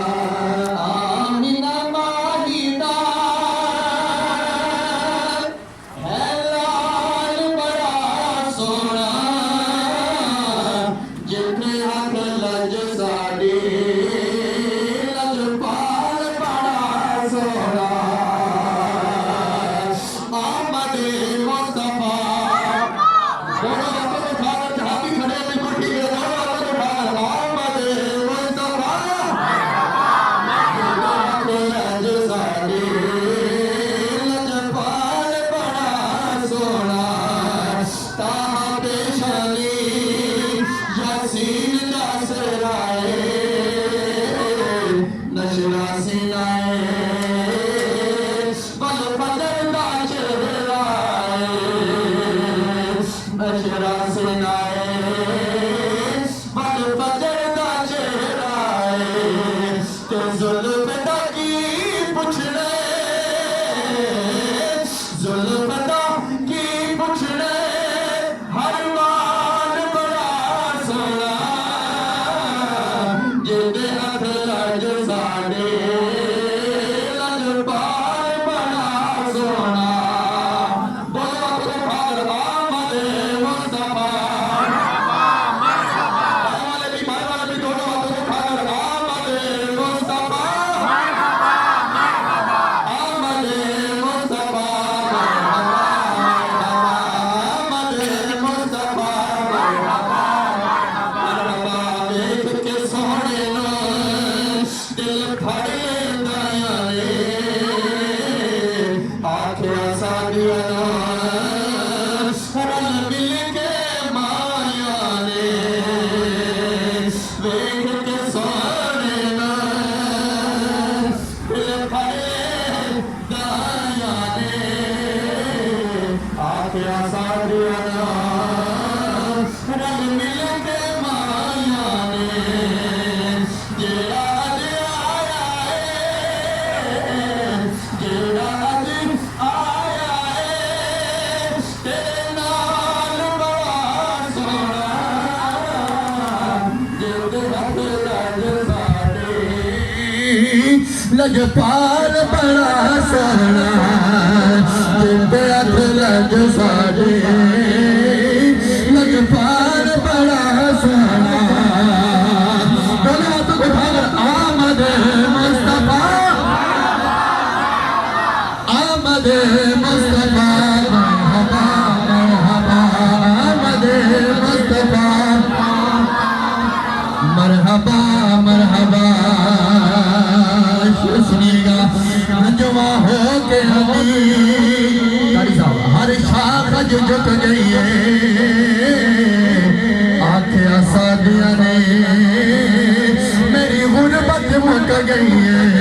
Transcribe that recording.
आमिना माहिदा है लाल बड़ा सोना जिथे हक लज साडी लजपाल बड़ा सोना आमदे मुस्तफा लजपाल बड़ा सोना जिंदे हथ लज साडे लजपाल बड़ा सोना बोला तो उठाकर आमद मुस्तफा आमद मुस्तफा मरहबा मरहबा आमद मुस्तफा मरहबा मरहबा सुनिएगा जवा हो के हर शाख झुक गई है आखे सादिया ने मेरी गुरबत मुक गई है